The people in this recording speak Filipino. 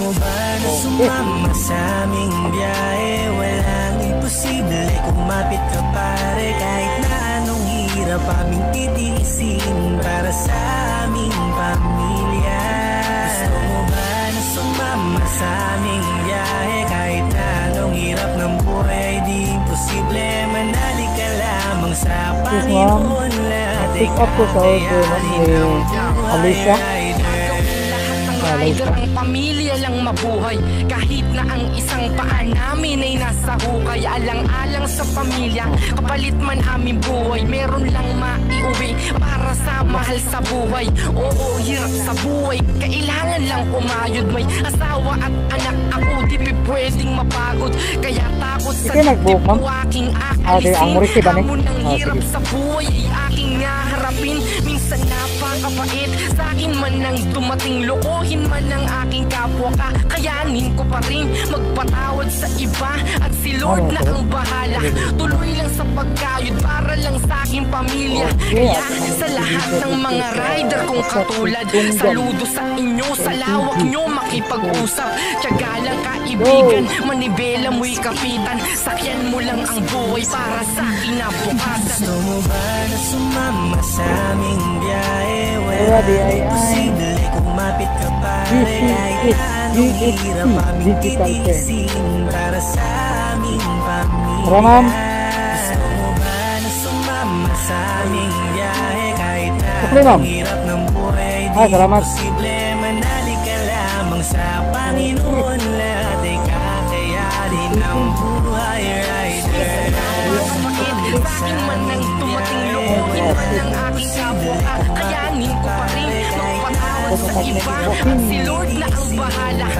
mo ba na sumama sa aming biyahe? Walang imposible, kumapit ka pare. Kahit na anong hirap aming titiisin para sa aming pamilya. Gusto mo ba na sumama sa aming biyahe? Kahit na anong hirap ng buhay ay di imposible. Manali ka lamang sa Panginoon. Lahat ay kakayanin ng Alicia. Rider ang pamilya lang mabuhay. Kahit na ang isang paa namin ay nasa hukay. Alang-alang sa pamilya, kapalit man aming buhay. Meron lang maiuwi para sa mahal sa buhay. Oo, hirap sa buhay, kailangan lang kumayod. May asawa at anak ako, di pwedeng mapagod. Kaya takot sa dibdib ko aking aalisin. Hamon ng hirap sa buhay ay aking naharapin. Minsan napakapait sa akin man nang dumating. Lokohin man ang aking kapwa, kakayanin ko pa rin magpatawad sa iba. At si Lord na ang bahala. Tuloy lang sa pagkayod para lang sa aking pamilya. Kaya sa lahat ng mga rider kong katulad, saludo sa inyo, sa lawak nyo makipag-usap. Tiyaga lang kaibigan, manibela mo'y kapitan. Sakyan mo lang ang buhay para sa kinabukasan. Gusto mo ba na sumama sa aming biyahe? Walang imposible, kumapit ka pare. Kahit na anong hirap aming titiisin para sa aming pamilya. Gusto mo ba na sumama sa aming biyahe? Kahit na anong hirap ng buhay di imposible. Manali ka lamang sa Panginoon. Lahat ay kakayanin ng buhay, rider. Sa'kin man nang dumating, lokohin man ang aking kapwa, kayanin ko pa rin magpatawad sa iba. At si Lord na ang bahala.